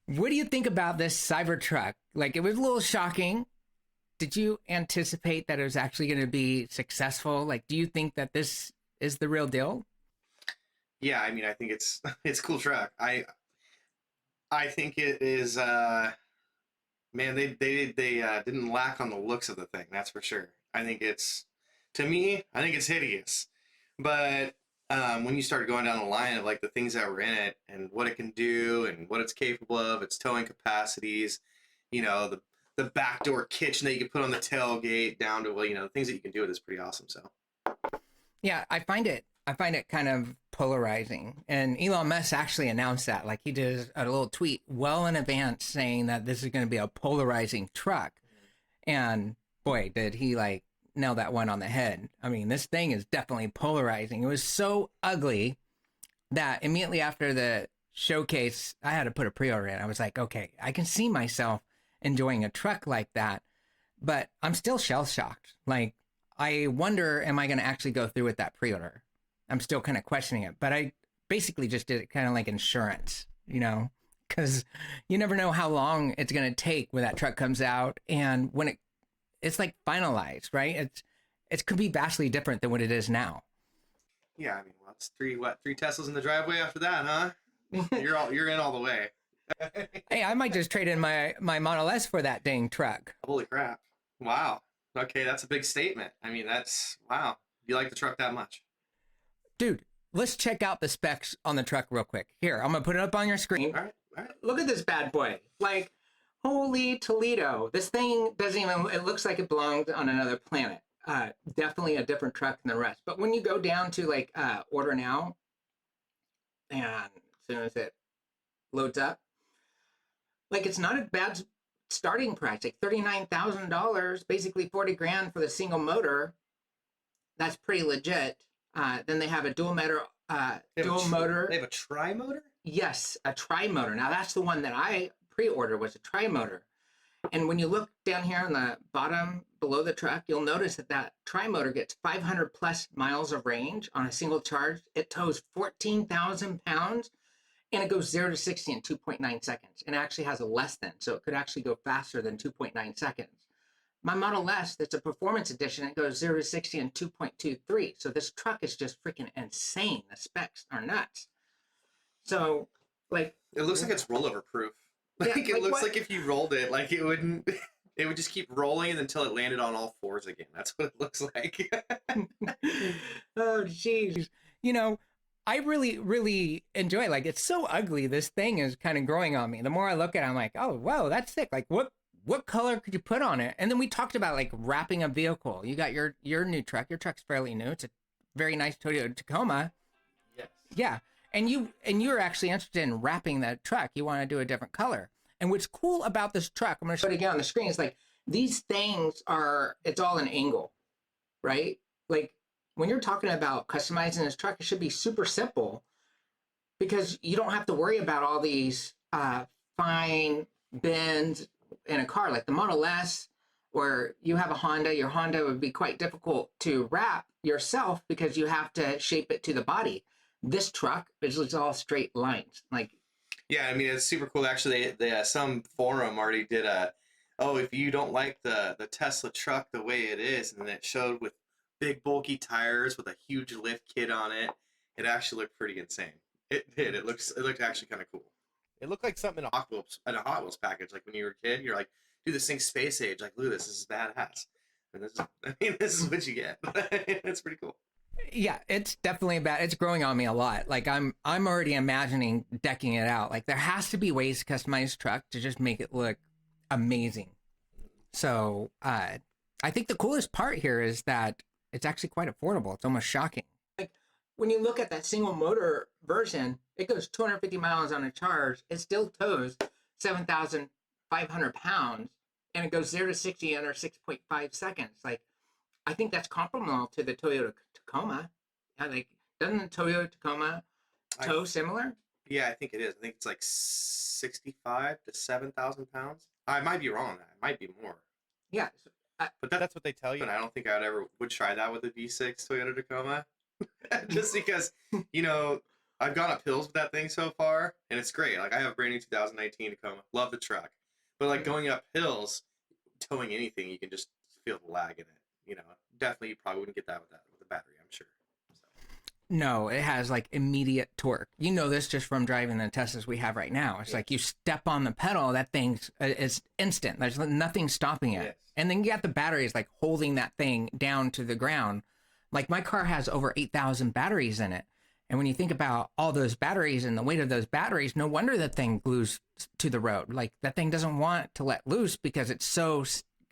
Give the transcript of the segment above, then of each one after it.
What do you think about this Cybertruck? Like, it was a little shocking. Did you anticipate that it was actually going to be successful? Like, do you think that this is the real deal? Yeah, I mean, I think it's it's a cool truck. I think it is. Man, they didn't lack on the looks of the thing. That's for sure. I think it's to me, I think it's hideous. But when you start going down the line of like the things that were in it and what it can do and what it's capable of, its towing capacities, the backdoor kitchen that you can put on the tailgate, down to the things that you can do with is pretty awesome. So Yeah, I find it kind of polarizing. And Elon Musk actually announced that. Like, he did a little tweet well in advance saying that this is going to be a polarizing truck. And boy, did he like nail that one on the head. I mean, this thing is definitely polarizing. It was so ugly that immediately after the showcase, I had to put a pre-order in. I was like, okay, I can see myself enjoying a truck like that, but I'm still shell shocked. Like, I wonder, am I going to actually go through with that pre-order? I'm still kind of questioning it, but I basically just did it kind of like insurance, because you never know how long it's going to take when that truck comes out, and when it's like finalized, right? It could be vastly different than what it is now. yeah, I mean, well, it's three Teslas in the driveway after that, huh? You're in all the way. Hey, I might just trade in my Model S for that dang truck. Holy crap! Wow. Okay, that's a big statement. I mean, that's wow. You like the truck that much? Dude, let's check out the specs on the truck real quick. Here, I'm gonna put it up on your screen. All right, all right. Look at this bad boy. Like, holy Toledo. This thing doesn't even, it looks like it belongs on another planet. Definitely a different truck than the rest. But when you go down to like order now, and as soon as it loads up, like, it's not a bad starting price. Like $39,000, basically 40 grand for the single motor. That's pretty legit. Then they have a dual motor. They have a tri-motor? Yes, a tri-motor. Now that's the one that I pre-ordered, was a tri-motor. And when you look down here on the bottom below the truck, you'll notice that tri-motor gets 500 plus miles of range on a single charge. It tows 14,000 pounds, and it goes 0 to 60 in 2.9 seconds. And it actually has a less than, so it could actually go faster than 2.9 seconds. My Model S, that's a performance edition, it goes 0 to 60 in 2.23. So this truck is just freaking insane. The specs are nuts. So, like, It looks like it's rollover proof. yeah, Like it like looks what? like if you rolled it, like it wouldn't. It would just keep rolling until it landed on all fours again. That's what it looks like. Oh, jeez. You know, I really, really enjoy, like, it's so ugly. This thing is kind of growing on me. The more I look at it, I'm like, oh, wow, that's sick. Like, what color could you put on it? And then we talked about like wrapping a vehicle. You got your new truck. Your truck's fairly new. It's a very nice Toyota Tacoma. Yes. Yeah. And you're actually interested in wrapping that truck. You want to do a different color. And what's cool about this truck, I'm going to show it again on the screen, is like these things it's all an angle, right? Like, when you're talking about customizing this truck, it should be super simple, because you don't have to worry about all these fine bends in a car. Like the Model S, where you have a Honda, your Honda would be quite difficult to wrap yourself because you have to shape it to the body. This truck is just all straight lines. Like, Yeah, I mean it's super cool. Actually, some forum already did if you don't like the Tesla truck the way it is, and then it showed with big bulky tires with a huge lift kit on it. It actually looked pretty insane. It did. It looked actually kind of cool. It looked like something in a Hot Wheels package. Like when you were a kid, you're like, dude, this thing's space age. Like, look at this. This is badass. And this is what you get. It's pretty cool. yeah, it's definitely bad. It's growing on me a lot. Like, I'm already imagining decking it out. Like, there has to be ways to customize truck to just make it look amazing. So I think the coolest part here is that it's actually quite affordable. It's almost shocking. Like, when you look at that single motor version, it goes 250 miles on a charge. It still tows 7,500 pounds, and it goes 0 to 60 under 6.5 seconds. Like, I think that's comparable to the Toyota Tacoma. Yeah, like, doesn't the Toyota Tacoma tow similar? Yeah, I think it is. I think it's like 65 to 7,000 pounds. I might be wrong on that. It might be more. Yeah. So, But that's what they tell you. And I don't think I would try that with a V6 Toyota Tacoma. Just because, you know, I've gone up hills with that thing so far, and it's great. Like I have a brand new 2019 Tacoma, love the truck, but like going up hills, towing anything, you can just feel the lag in it. You know, definitely you probably wouldn't get that with a battery, I'm sure. So. No, it has like immediate torque. You know this just from driving the Teslas we have right now. It's Yes. like you step on the pedal, that thing's it's instant. There's nothing stopping it. Yes. And then you got the batteries like holding that thing down to the ground. Like my car has over 8,000 batteries in it. And when you think about all those batteries and the weight of those batteries, no wonder that thing glues to the road. Like that thing doesn't want to let loose because it's so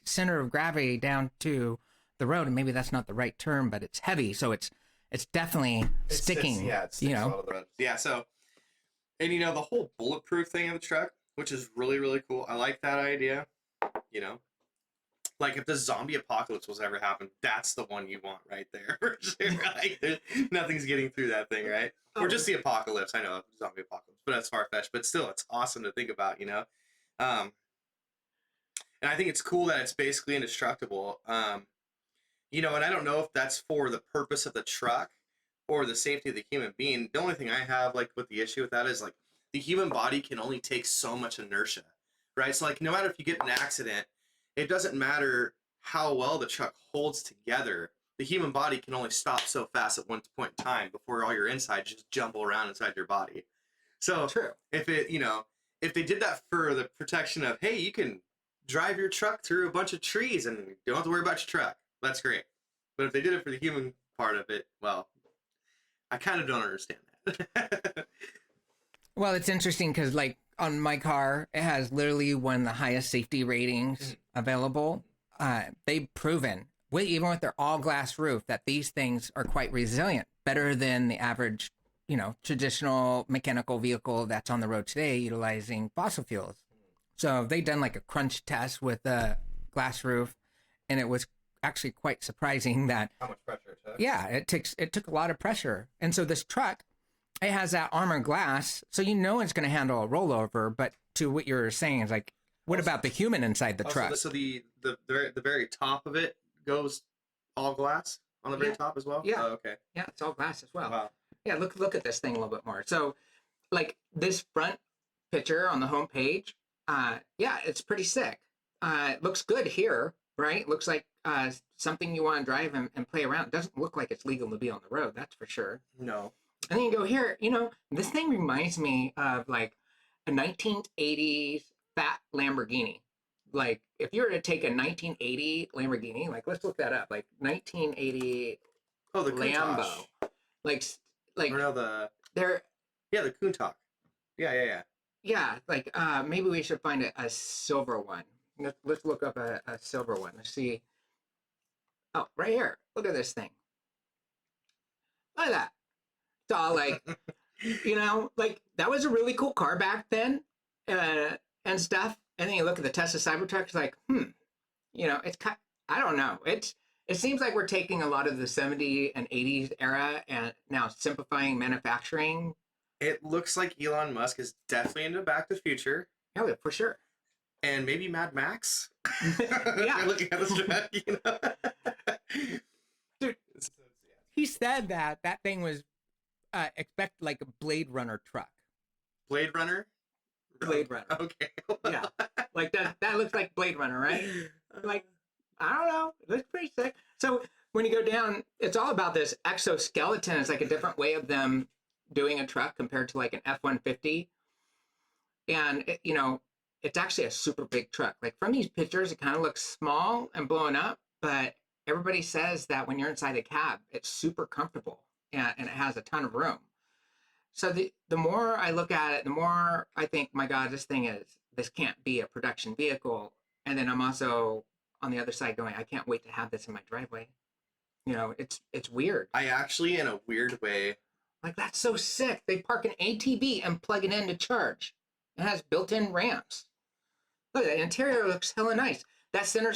center of gravity down to the road. And maybe that's not the right term, but it's heavy. So it's definitely sticking. Yeah, it sticks a lot of the roads. Yeah, so, and you know, the whole bulletproof thing of the truck, which is really, really cool. I like that idea. You know, like if the zombie apocalypse was ever happen, that's the one you want right there. For sure. Like, nothing's getting through that thing, right? Or just the apocalypse. I know zombie apocalypse, but that's far fetched. But still, it's awesome to think about. You know, and I think it's cool that it's basically indestructible. You know, and I don't know if that's for the purpose of the truck or the safety of the human being. The only thing I have like with the issue with that is like the human body can only take so much inertia, right? So like no matter if you get in an accident, it doesn't matter how well the truck holds together. The human body can only stop so fast at one point in time before all your insides just jumble around inside your body. So True. if it, you know, if they did that for the protection of, hey, you can drive your truck through a bunch of trees and you don't have to worry about your truck, that's great. But if they did it for the human part of it, well, I kind of don't understand that. Well, it's interesting because, like, on my car, it has literally one of the highest safety ratings available. They've proven, even with their all-glass roof, that these things are quite resilient, better than the average, you know, traditional mechanical vehicle that's on the road today utilizing fossil fuels. So they've done like a crunch test with the glass roof, and it was actually quite surprising that How much pressure it took? yeah, it took a lot of pressure. And so this truck, it has that armor glass, so you know it's going to handle a rollover. But to what you're saying is like, what about the human inside the truck? So the very top of it goes all glass on the very top as well? Yeah. Oh, okay. Yeah, it's all glass as well. Wow. Yeah, look at this thing a little bit more. So, like this front picture on the home page, yeah, it's pretty sick. It looks good here, right? Looks like something you want to drive and play around. It doesn't look like it's legal to be on the road, that's for sure. No. And then you go here, you know, this thing reminds me of like a 1980s fat Lamborghini. Like if you were to take a 1980 Lamborghini, like let's look that up, like 1980 Oh, the Lambo, Countach. like Or no, the they're the Countach. Yeah. yeah, like maybe we should find a silver one. Let's look up a silver one. Let's see. Oh, right here. Look at this thing. Look at that. It's all like, you know, like that was a really cool car back then, and stuff. And then you look at the Tesla Cybertruck, it's like, you know, it's kind. I don't know. It seems like we're taking a lot of the 70s and 80s era and now simplifying manufacturing. It looks like Elon Musk is definitely into Back to the Future. Yeah, for sure. And maybe Mad Max. Yeah. Looking at this track, you know. Dude, he said that thing was expect like a Blade Runner truck. Blade Runner? Blade Runner. Okay. Yeah. Like that looks like Blade Runner, right? Like, I don't know. It looks pretty sick. So when you go down, it's all about this exoskeleton. It's like a different way of them doing a truck compared to like an F-150. And, you know, it's actually a super big truck. Like from these pictures, it kind of looks small and blown up, but everybody says that when you're inside the cab, it's super comfortable and it has a ton of room. So the more I look at it, the more I think, my God, this can't be a production vehicle. And then I'm also on the other side going, I can't wait to have this in my driveway. You know, it's weird. I actually, in a weird way, like that's so sick. They park an ATV and plug it in to charge. It has built-in ramps. Look, the interior looks hella nice. That center,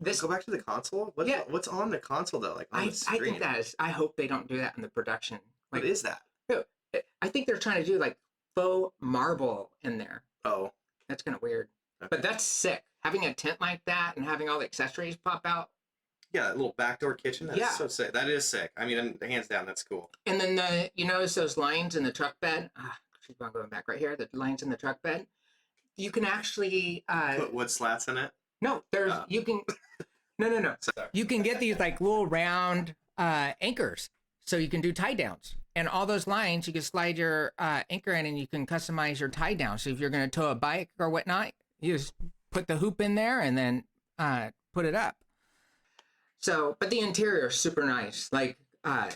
this. go back to the console. What's on the console though? Like on I the screen? think that is. I hope they don't do that in the production. Like, What is that? I think they're trying to do like faux marble in there. Oh, That's kind of weird. okay. But that's sick. Having a tent like that and having all the accessories pop out. Yeah, that little backdoor kitchen. That's Yeah. so sick. That is sick. I mean, hands down, that's cool. And then you notice those lines in the truck bed? Keep on going back right here. The lines in the truck bed. You can actually Put wood slats in it. no. There's you can no. Sorry. You can get these like little round anchors, so you can do tie downs. And all those lines, you can slide your anchor in, and you can customize your tie down. So if you're going to tow a bike or whatnot, you just put the hoop in there and then put it up. So, but the interior is super nice. Like,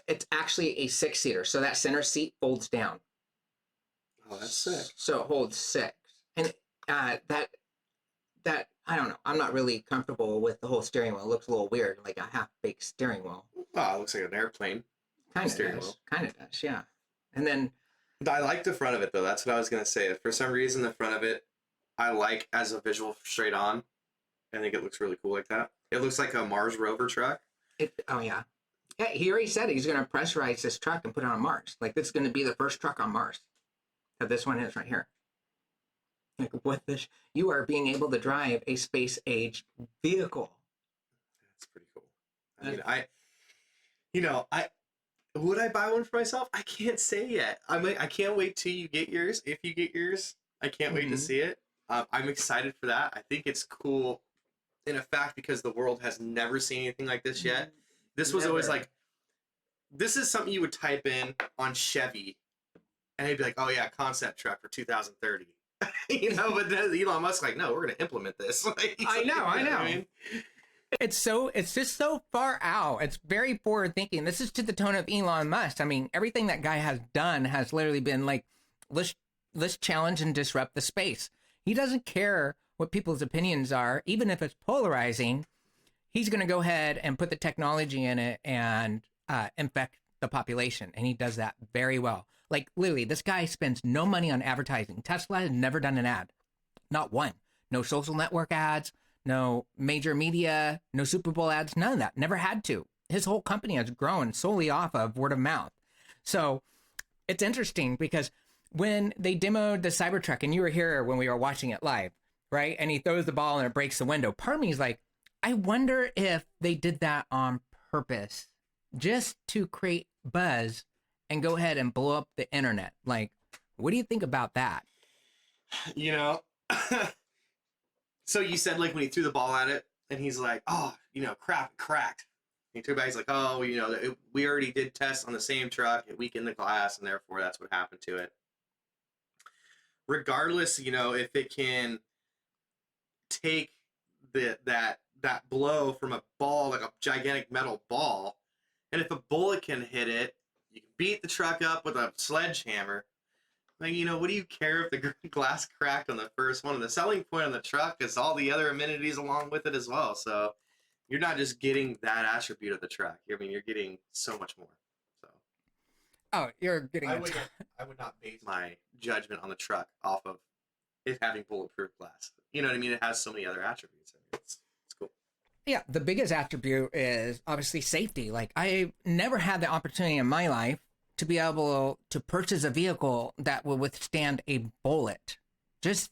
it's actually a 6-seater. So that center seat folds down. Oh, that's sick. So it holds 6. And that I don't know. I'm not really comfortable with the whole steering wheel. It looks a little weird, like a half-baked steering wheel. Oh, it looks like an airplane. Kind of does. Kind of does, yeah. And then I like the front of it, though. That's what I was going to say. For some reason, the front of it, I like as a visual straight on. I think it looks really cool like that. It looks like a Mars rover truck. Oh, yeah. Yeah, he already said he's going to pressurize this truck and put it on Mars. Like, this is going to be the first truck on Mars. So this one is right here. Like, what this? You are being able to drive a space-age vehicle. That's pretty cool. I mean, would I buy one for myself? I can't say yet. I can't wait till you get yours. If you get yours, I can't wait to see it. I'm excited for that. I think it's cool in effect because the world has never seen anything like this yet. This was always like, this is something you would type in on Chevy and they'd be like, oh yeah, concept truck for 2030. You know, but then Elon Musk's like, no, we're going to implement this. I know. I mean? It's just so far out. It's very forward thinking. This is to the tone of Elon Musk. I mean, everything that guy has done has literally been like, let's challenge and disrupt the space. He doesn't care what people's opinions are, even if it's polarizing. He's going to go ahead and put the technology in it and infect the population. And he does that very well. Like, literally, this guy spends no money on advertising. Tesla has never done an ad. Not one. No social network ads, no major media, no Super Bowl ads, none of that. Never had to. His whole company has grown solely off of word of mouth. So it's interesting because when they demoed the CyberTruck, and you were here when we were watching it live, right? And he throws the ball and it breaks the window. Part of me is like, I wonder if they did that on purpose just to create buzz and go ahead and blow up the internet. Like, what do you think about that? You know, so you said like when he threw the ball at it and he's like, oh, you know, crap, it cracked. And he took it back, he's like, oh, you know, we already did tests on the same truck. It weakened the glass and therefore that's what happened to it. Regardless, you know, if it can take that blow from a ball, like a gigantic metal ball, and if a bullet can hit it, you can beat the truck up with a sledgehammer. Like, you know, what do you care if the glass cracked on the first one? And the selling point on the truck is all the other amenities along with it as well. So you're not just getting that attribute of the truck. I mean, you're getting so much more. So. Oh, you're getting. I would not base my judgment on the truck off of it having bulletproof glass. You know what I mean? It has so many other attributes. I mean, it's cool. Yeah, the biggest attribute is obviously safety. Like, I never had the opportunity in my life to be able to purchase a vehicle that will withstand a bullet. Just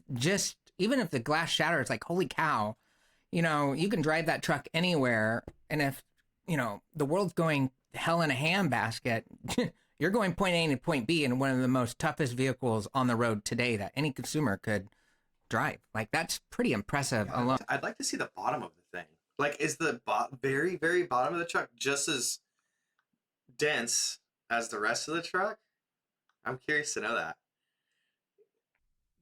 even if the glass shatters, like, holy cow, you know, you can drive that truck anywhere. And if, you know, the world's going hell in a handbasket, you're going point A to point B in one of the most toughest vehicles on the road today that any consumer could drive. Like, that's pretty impressive alone. I'd like to see the bottom of the thing. Like, is the very, very bottom of the truck just as dense as the rest of the truck? I'm curious to know that.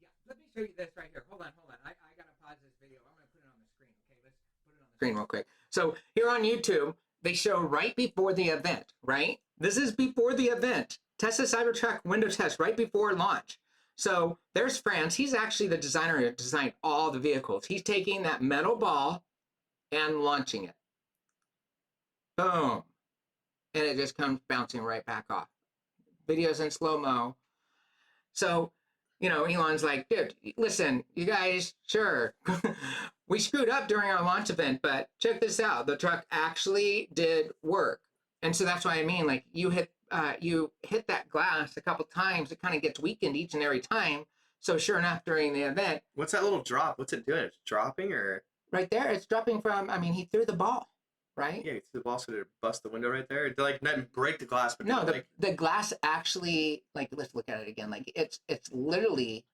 Yeah, let me show you this right here. Hold on. I gotta pause this video. I'm gonna put it on the screen. Okay, let's put it on the screen real quick. So here on YouTube, they show right before the event, right? This is before the event. Tesla Cybertruck window test right before launch. So there's France. He's actually the designer who designed all the vehicles. He's taking that metal ball and launching it. Boom. And it just comes bouncing right back off. Videos in slow-mo. So, you know, Elon's like, dude, listen, you guys, sure. We screwed up during our launch event, but check this out. The truck actually did work. And so that's why I mean, like, you hit that glass a couple times, it kind of gets weakened each and every time. So sure enough, during the event. What's that little drop? What's it doing? It's dropping or? Right there, it's dropping from, I mean, he threw the ball. right? Yeah, you see the boss to bust the window right there. They like not break the glass, but No, like the glass actually, like, let's look at it again. Like, it's literally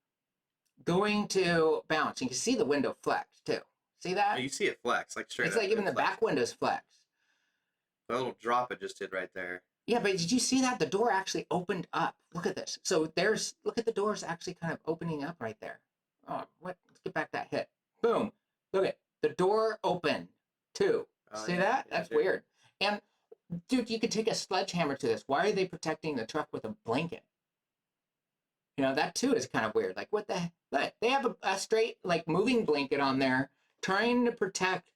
going to bounce. You can see the window flex too. See that? you see it flex like straight It's up. like even the Flex. back windows flex. The little drop it just did right there. Yeah, but did you see that? The door actually opened up. Look at this. So look at the doors actually kind of opening up right there. Oh, what? Let's get back that hit. Boom. Look at the door open too. See that? That's weird. And dude, you could take a sledgehammer to this. Why are they protecting the truck with a blanket? You know, that too is kind of weird. Like, what the heck? Look, they have a straight, like, moving blanket on there trying to protect.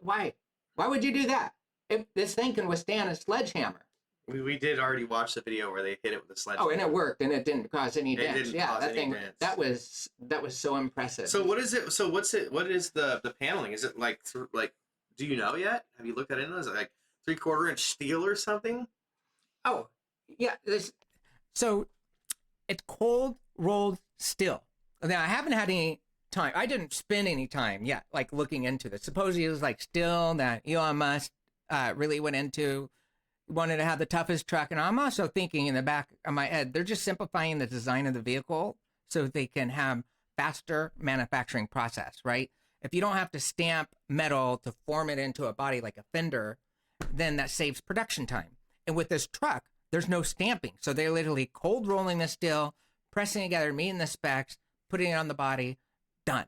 Why? Why would you do that? If this thing can withstand a sledgehammer. We did already watch the video where they hit it with a sledgehammer. Oh, and it worked, and it didn't cause any dents. It didn't Yeah, cause that any thing, dents. that was so impressive. So what is it? So what's it? What is the paneling? Is it like do you know yet? Have you looked at it? Is it like 3/4 inch steel or something? Oh, yeah. So it's cold rolled steel. Now I haven't had any time. I didn't spend any time yet, like, looking into this. Supposedly it was like steel that Elon Musk really went into. Wanted to have the toughest truck, and I'm also thinking in the back of my head, they're just simplifying the design of the vehicle so they can have faster manufacturing process, right? If you don't have to stamp metal to form it into a body like a fender, then that saves production time. And with this truck, there's no stamping, so they're literally cold rolling the steel, pressing it together, meeting the specs, putting it on the body, done.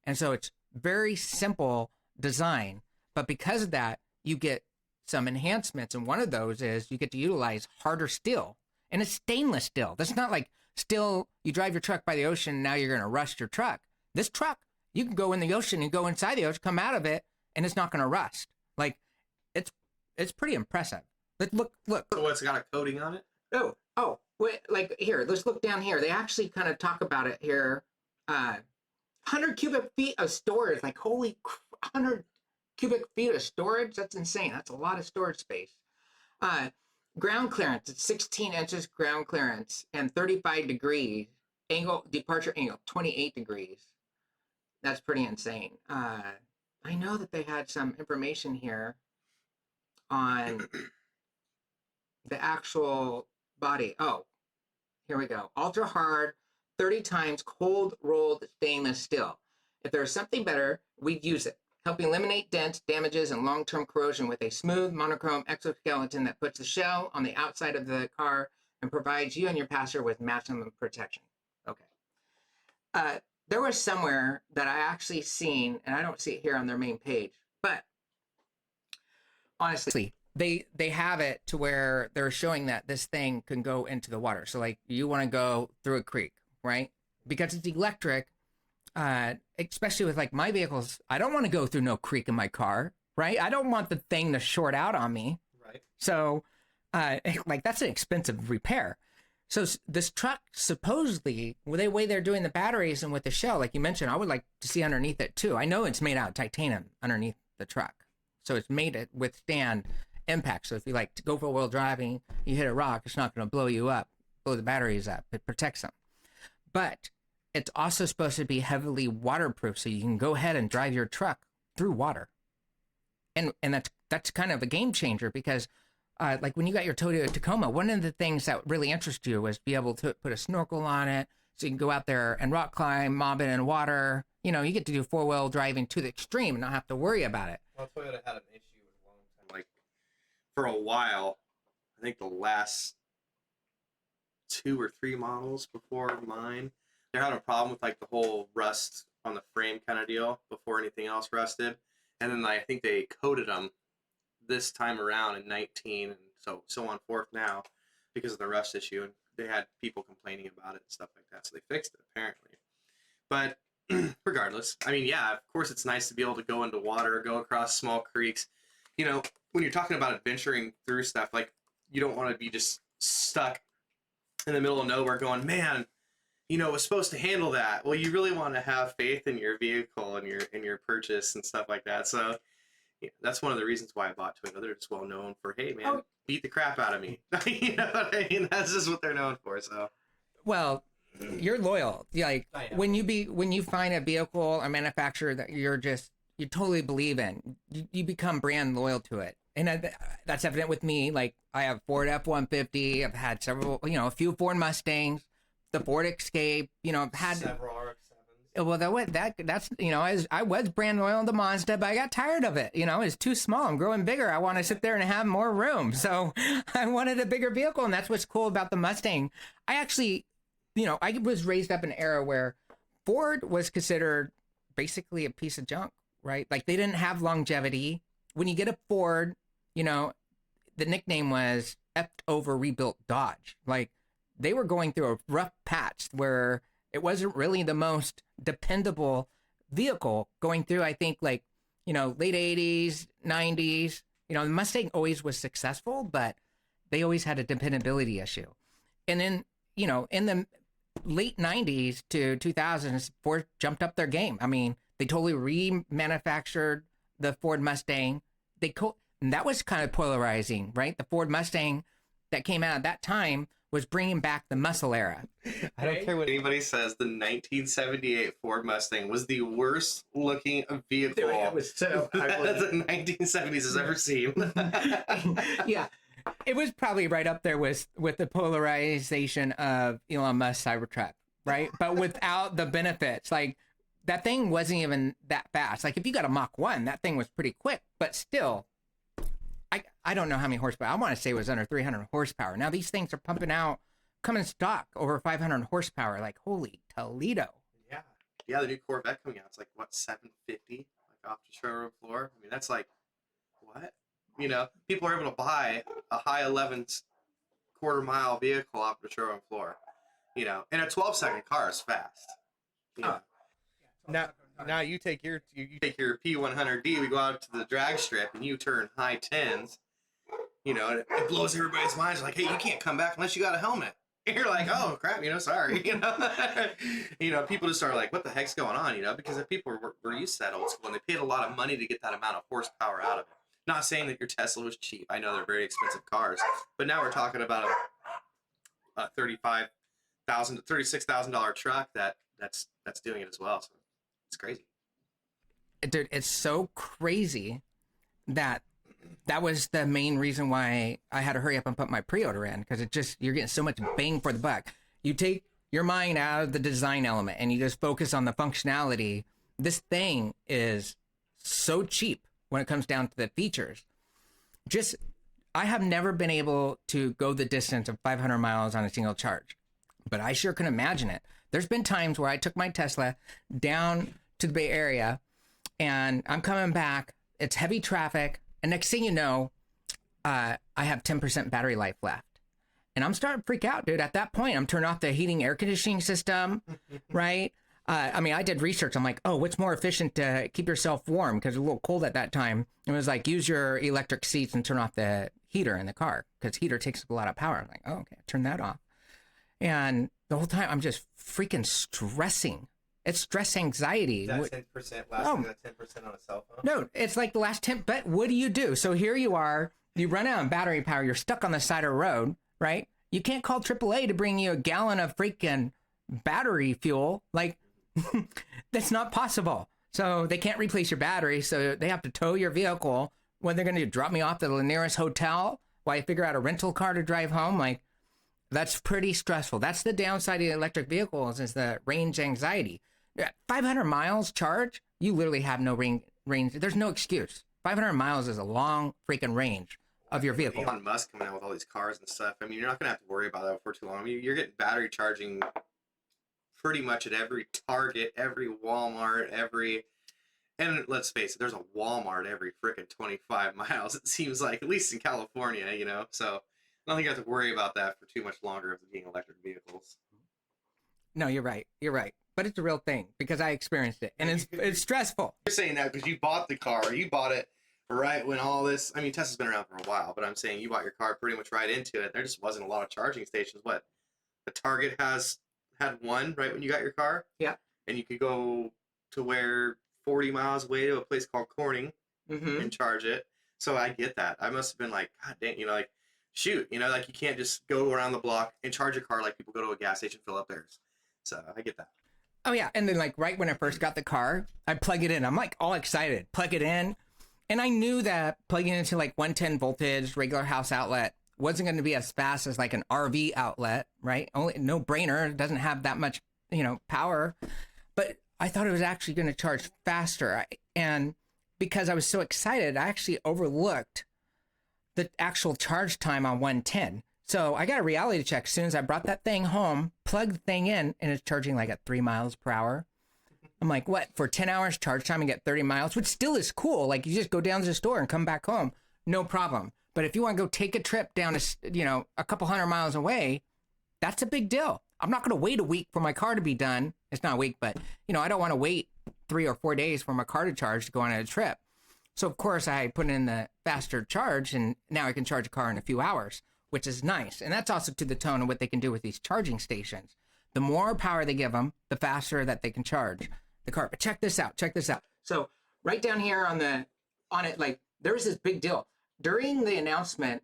And so it's very simple design, but because of that, you get some enhancements, and one of those is you get to utilize harder steel, and it's stainless steel. That's not like steel you drive your truck by the ocean and now you're going to rust your truck. This truck, you can go in the ocean and go inside the ocean, come out of it, and it's not going to rust. Like, it's pretty impressive. Look. So it's got a coating on it? Oh, wait, like, here, let's look down here. They actually kind of talk about it here. 100 cubic feet of storage, like, holy 100 cubic feet of storage. That's insane. That's a lot of storage space. Ground clearance, it's 16 inches ground clearance and 35 degrees departure angle 28 degrees. That's pretty insane. I know that they had some information here on the actual body. Oh, here we go. Ultra hard 30 times cold rolled stainless steel. If there's something better, we'd use it, helping eliminate dents, damages, and long-term corrosion with a smooth monochrome exoskeleton that puts the shell on the outside of the car and provides you and your passenger with maximum protection. Okay. There was somewhere that I actually seen, and I don't see it here on their main page, but honestly, they have it to where they're showing that this thing can go into the water. So, like, you want to go through a creek, right? Because it's electric. Especially with, like, my vehicles, I don't want to go through no creek in my car, right? I don't want the thing to short out on me. Right. So, like, that's an expensive repair. So this truck, supposedly, the way they're doing the batteries and with the shell, like you mentioned, I would like to see underneath it too. I know it's made out of titanium underneath the truck. So it's made to withstand impact. So if you like to go four-wheel driving, you hit a rock, it's not going to blow you up, blow the batteries up. It protects them. But it's also supposed to be heavily waterproof, so you can go ahead and drive your truck through water. And that's kind of a game changer because like when you got your Toyota Tacoma, one of the things that really interests you was be able to put a snorkel on it so you can go out there and rock climb, mob it in water. You know, you get to do four-wheel driving to the extreme and not have to worry about it. Well, Toyota had an issue with a long time. Like, for a while, I think the last 2 or 3 models before mine, they're having a problem with, like, the whole rust on the frame kind of deal before anything else rusted. And then I think they coated them this time around in 19 and so on forth now because of the rust issue, and they had people complaining about it and stuff like that, so they fixed it apparently. But regardless, I mean, yeah, of course it's nice to be able to go into water, go across small creeks. You know, when you're talking about adventuring through stuff, like, you don't want to be just stuck in the middle of nowhere going, man, you know, it was supposed to handle that. Well, you really want to have faith in your vehicle and your purchase and stuff like that. So yeah, that's one of the reasons why I bought Toyota. They're just well known for, hey, man, beat the crap out of me. You know what I mean? That's just what they're known for. So, well, you're loyal. Like when you find a vehicle or manufacturer that you're just you totally believe in, you become brand loyal to it. And that's evident with me. Like I have Ford F-150. I've had several, a few Ford Mustangs, the Ford Escape. I've had several RX-7s. well, that's I was brand loyal to Mazda, but I got tired of it. It's too small. I'm growing bigger. I want to sit there and have more room. So I wanted a bigger vehicle, and that's what's cool about the Mustang. I actually, I was raised up in an era where Ford was considered basically a piece of junk, right? Like they didn't have longevity. When you get a Ford, the nickname was effed over rebuilt Dodge. Like they were going through a rough patch where it wasn't really the most dependable vehicle going through, I think, like, late 80s, 90s. The Mustang always was successful, but they always had a dependability issue. And then, in the late 90s to 2000s, Ford jumped up their game. I mean, they totally remanufactured the Ford Mustang. And that was kind of polarizing, right? The Ford Mustang that came out at that time was bringing back the muscle era. I don't care what anybody says. The 1978 Ford Mustang was the worst looking vehicle It was so that the 1970s has ever seen. Yeah, it was probably right up there with the polarization of Elon Musk's Cybertruck, right? But without the benefits. Like that thing wasn't even that fast. Like if you got a Mach 1, that thing was pretty quick, but still, I don't know how many horsepower. I want to say it was under 300 horsepower. Now these things are pumping out, coming stock over 500 horsepower. Like holy Toledo. Yeah, the new Corvette coming out. It's like what, 750, like off the showroom floor. I mean, that's like what? People are able to buy a high 11 quarter mile vehicle off the showroom floor. And a 12-second car is fast. Now you take your P100D. We go out to the drag strip and you turn high tens. It blows everybody's minds. Like, hey, you can't come back unless you got a helmet. And you're like, oh crap, sorry. People just are like, what the heck's going on? Because the people were used to that old school and they paid a lot of money to get that amount of horsepower out of it. Not saying that your Tesla was cheap. I know they're very expensive cars, but now we're talking about a $35,000 to $36,000 truck that's doing it as well. So it's crazy. Dude, it's so crazy that was the main reason why I had to hurry up and put my pre-order in, because you're getting so much bang for the buck. You take your mind out of the design element and you just focus on the functionality. This thing is so cheap when it comes down to the features. I have never been able to go the distance of 500 miles on a single charge, but I sure can imagine it. There's been times where I took my Tesla down to the Bay Area and I'm coming back. It's heavy traffic. And next thing you know, I have 10% battery life left. And I'm starting to freak out, dude. At that point, I'm turning off the heating air conditioning system, right? I did research. I'm like, oh, what's more efficient to keep yourself warm? Because it was a little cold at that time. It was like, use your electric seats and turn off the heater in the car, because heater takes up a lot of power. I'm like, oh, okay, turn that off. And the whole time, I'm just freaking stressing. It's stress anxiety. That 10% lasting that 10% on a cell phone? No, it's like the last 10, but what do? So here you are, you run out of battery power, you're stuck on the side of the road, right? You can't call AAA to bring you a gallon of freaking battery fuel. Like, that's not possible. So they can't replace your battery, so they have to tow your vehicle. When they're going to drop me off to the nearest hotel while I figure out a rental car to drive home, like, that's pretty stressful. That's the downside of electric vehicles, is the range anxiety. 500 miles charge, you literally have no range. There's no excuse. 500 miles is a long freaking range of your vehicle. Elon Musk coming out with all these cars and stuff. I mean, you're not going to have to worry about that for too long. I mean, you're getting battery charging pretty much at every Target, every Walmart, and let's face it, there's a Walmart every freaking 25 miles, it seems like, at least in California, So I don't think you have to worry about that for too much longer of being electric vehicles. No, you're right. But it's a real thing, because I experienced it, and it's stressful. You're saying that because you bought the car. You bought it right when all this... I mean, Tesla's been around for a while, but I'm saying you bought your car pretty much right into it. There just wasn't a lot of charging stations. What? The Target had one right when you got your car? Yeah. And you could go to where 40 miles away to a place called Corning and charge it. So I get that. I must have been like, God dang, shoot, like you can't just go around the block and charge a car like people go to a gas station, fill up theirs. So I get that. Oh yeah, and then like right when I first got the car, I plug it in. I'm like all excited, plug it in, and I knew that plugging into like 110 voltage regular house outlet wasn't going to be as fast as like an RV outlet, right? Only no brainer. It doesn't have that much, power, but I thought it was actually going to charge faster. And because I was so excited, I actually overlooked the actual charge time on 110. So I got a reality check as soon as I brought that thing home, plugged the thing in, and it's charging like at 3 miles per hour. I'm like, what? For 10 hours charge time and get 30 miles, which still is cool. Like you just go down to the store and come back home, no problem. But if you want to go take a trip down to, a couple 100 miles away, that's a big deal. I'm not going to wait a week for my car to be done. It's not a week, but I don't want to wait 3 or 4 days for my car to charge to go on a trip. So of course I put in the faster charge, and now I can charge a car in a few hours, which is nice. And that's also to the tone of what they can do with these charging stations. The more power they give them, the faster that they can charge the car. But check this out. So right down here on it, like there's this big deal. During the announcement,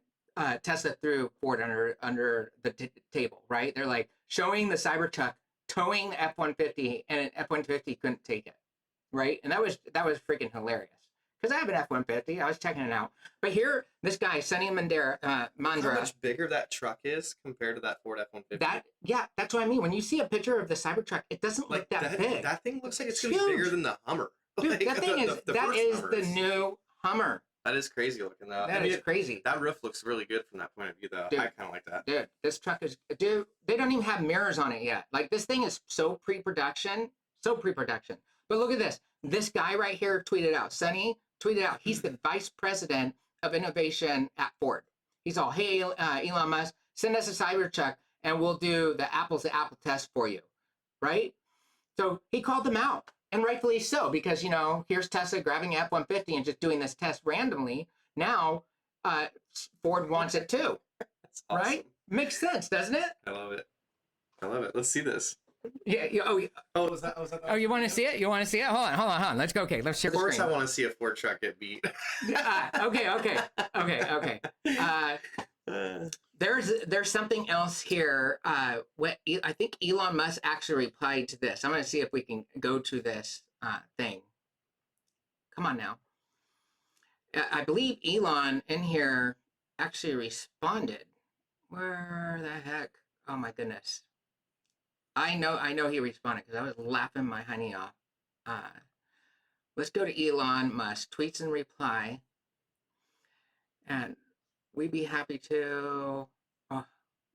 Tesla threw Ford under the table, right? They're like showing the Cybertruck towing the F-150, and an F-150 couldn't take it, right? And that was freaking hilarious. Because I have an F-150, I was checking it out. But here, this guy, Sonny Mandra. How much bigger that truck is compared to that Ford F-150? That's what I mean. When you see a picture of the Cybertruck, it doesn't look that big. That thing looks like it's going to be bigger than the Hummer. Dude, like, that thing is the new Hummer. That is crazy looking though. That is crazy. That roof looks really good from that point of view though. Dude, I kind of like that. Dude, this truck is, they don't even have mirrors on it yet. Like this thing is so pre-production. But look at this. This guy right here tweeted out, Sonny tweeted out, he's the vice president of innovation at Ford. He's all, hey, Elon Musk, send us a Cybertruck and we'll do the apples to apple test for you, right? So he called them out, and rightfully so, because, here's Tesla grabbing F-150 and just doing this test randomly. Now, Ford wants it too, awesome. Right? Makes sense, doesn't it? I love it. Let's see this. Yeah. Was that? Oh, you want to see it? Hold on. Let's go. Okay, let's share the screen. Of course, I want to see a Ford truck get beat. Okay. There's something else here. What I think Elon Musk actually replied to this. I'm going to see if we can go to this thing. Come on now. I believe Elon in here actually responded. Where the heck? Oh my goodness. I know he responded because I was laughing my honey off. Let's go to Elon Musk, tweets and reply. And we'd be happy to,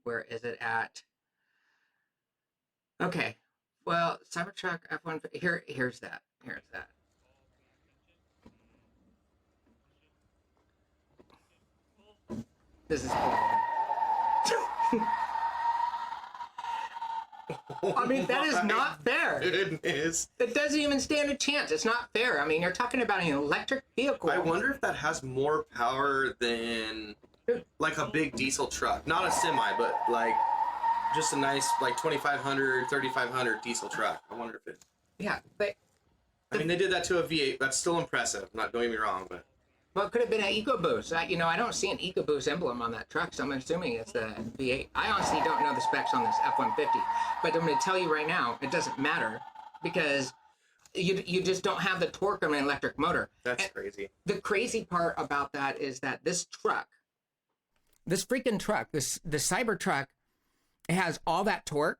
where is it at? Okay, well, Cybertruck F1, here's that. This is cool. I mean, that is not fair. It is. It doesn't even stand a chance. It's not fair. I mean, you're talking about an electric vehicle. I wonder if that has more power than like a big diesel truck. Not a semi, but like just a nice like 2,500, 3,500 diesel truck. I wonder if it... Yeah. I mean, they did that to a V8. That's still impressive. Don't get me wrong, but... Well, it could have been an EcoBoost. I don't see an EcoBoost emblem on that truck, so I'm assuming it's the V8. I honestly don't know the specs on this F-150, but I'm going to tell you right now, it doesn't matter because you just don't have the torque on an electric motor. That's crazy. The crazy part about that is that this freaking truck, the Cybertruck, it has all that torque,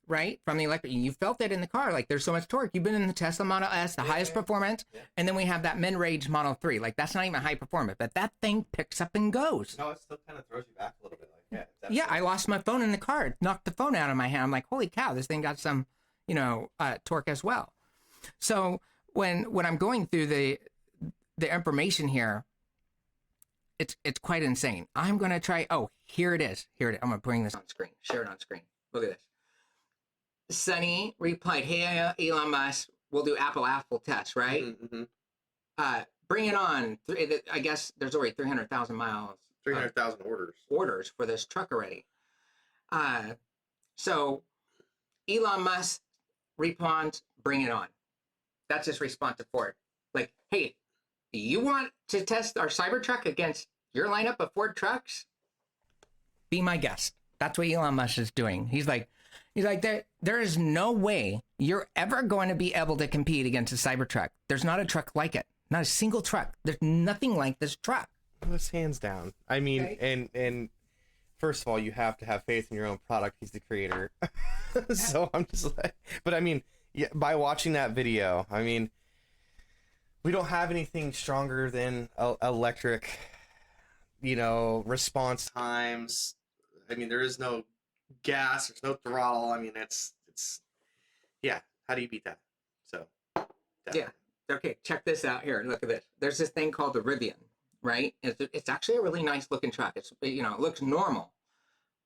right, from the electric. You felt it in the car. Like, there's so much torque. You've been in the Tesla Model S, the highest performance, and then we have that mid-range Model 3. Like, that's not even high performance, but that thing picks up and goes. No, it still kind of throws you back a little bit. Like, yeah, I lost my phone in the car. It knocked the phone out of my hand. I'm like, holy cow, this thing got some, torque as well. So when I'm going through the information here, it's quite insane. I'm going to try. Oh, here it is. I'm going to bring this on screen. Share it on screen. Look at this. Sonny replied, hey, Elon Musk, we'll do Apple test, right? Mm-hmm. Bring it on. I guess there's already 300,000 miles. 300,000 orders for this truck already. So Elon Musk responds, bring it on. That's his response to Ford. Like, hey, you want to test our Cybertruck against your lineup of Ford trucks? Be my guest. That's what Elon Musk is doing. He's like, He's like, there is no way you're ever going to be able to compete against a Cybertruck. There's not a truck like it. Not a single truck. There's nothing like this truck. That's hands down. I mean, Okay. and first of all, you have to have faith in your own product. He's the creator. So I'm just like, but I mean, yeah, by watching that video, I mean, we don't have anything stronger than electric, response times. I mean, there is no gas, there's no throttle. I mean, it's yeah. How do you beat that? So definitely. Yeah. Okay, check this out here. Look at this. There's this thing called the Rivian, right? It's actually a really nice looking truck. It's, it looks normal.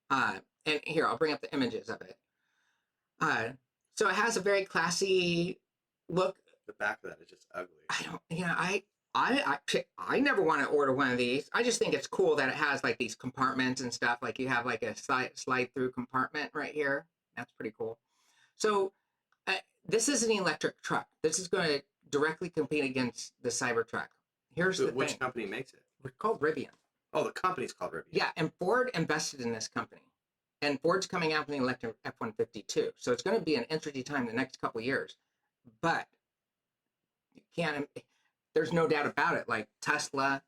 And here, I'll bring up the images of it. So it has a very classy look. The back of that is just ugly. I never want to order one of these. I just think it's cool that it has like these compartments and stuff. Like you have like a slide through compartment right here. That's pretty cool. So this is an electric truck. This is going to directly compete against the Cybertruck. Here's the Which thing. company makes it? It's called Rivian. Oh, the company's called Rivian. Yeah, and Ford invested in this company. And Ford's coming out with the electric F-150 too. So it's going to be an interesting time in the next couple of years. But you can't, there's no doubt about it. Like Tesla's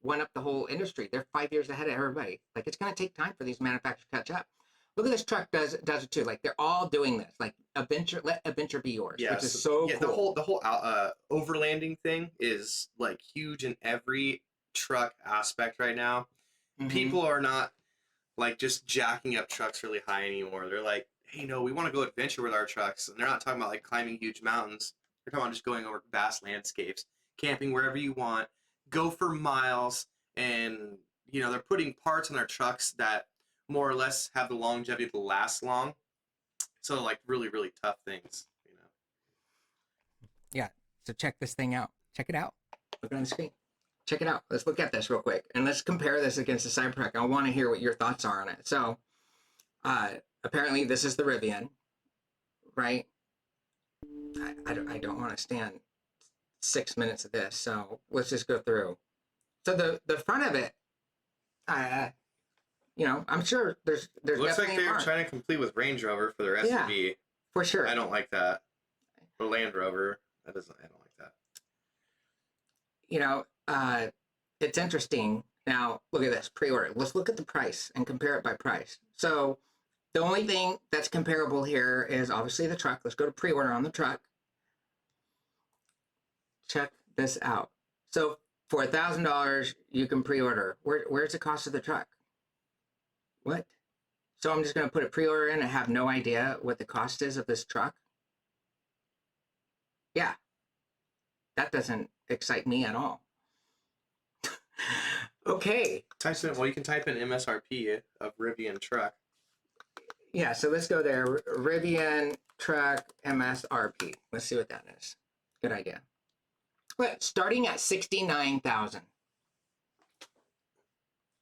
went up the whole industry. They're 5 years ahead of everybody. Like it's going to take time for these manufacturers to catch up. Look at this truck does it too. Like they're all doing this. Like let adventure be yours, which is so cool. The whole overlanding thing is like huge in every truck aspect right now. Mm-hmm. People are not like just jacking up trucks really high anymore. They're like, hey, no, we want to go adventure with our trucks, and they're not talking about like climbing huge mountains. They're talking about just going over vast landscapes, camping wherever you want, go for miles, and they're putting parts on their trucks that more or less have the longevity to last long. So like really, really tough things, Yeah. So check this thing out. Check it out. Look on the screen. Check it out. Let's look at this real quick. And let's compare this against the CyberTruck. I want to hear what your thoughts are on it. So apparently this is the Rivian, right? I don't want to stand 6 minutes of this. So let's just go through. So the front of it, I'm sure there's looks like they're trying to compete with Range Rover for their SUV. Yeah, for sure. I don't like that. Or Land Rover. I don't like that. It's interesting. Now look at this pre-order. Let's look at the price and compare it by price. So the only thing that's comparable here is obviously the truck. Let's go to pre-order on the truck. Check this out. So for $1,000, you can pre-order. Where's the cost of the truck? What? So I'm just going to put a pre-order in and have no idea what the cost is of this truck? Yeah. That doesn't excite me at all. Okay. Well, you can type in MSRP of Rivian truck. Yeah, so let's go there. Rivian truck MSRP. Let's see what that is. Good idea. But starting at 69,000.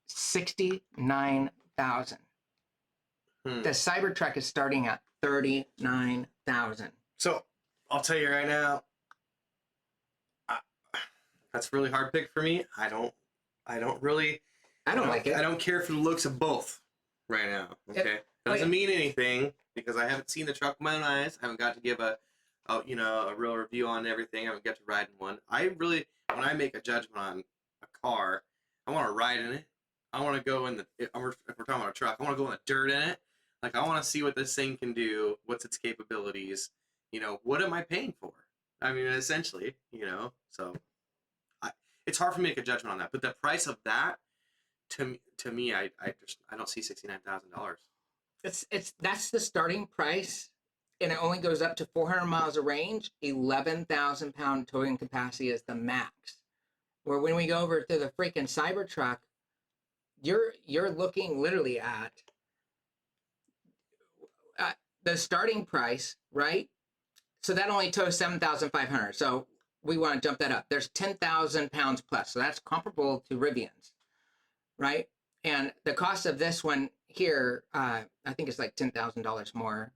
69,000. The Cybertruck is starting at 39,000. So I'll tell you right now, that's a really hard pick for me. I don't like it. I don't care for the looks of both right now. Okay, doesn't mean anything because I haven't seen the truck with my own eyes. I haven't got to give a real review on everything. I haven't got to ride in one. When I make a judgment on a car, I want to ride in it. I want to go if we're talking about a truck, I want to go in the dirt in it. Like, I want to see what this thing can do. What's its capabilities? What am I paying for? I mean, essentially, so it's hard for me to make a judgment on that. But the price of that, to me, I don't see $69,000. That's the starting price, and it only goes up to 400 miles of range. 11,000 pound towing capacity is the max. Where when we go over to the freaking Cybertruck, you're looking literally at the starting price, right? So that only tows 7,500. So we want to jump that up. There's 10,000 pounds plus. So that's comparable to Rivian's, right? And the cost of this one here, I think it's like $10,000 more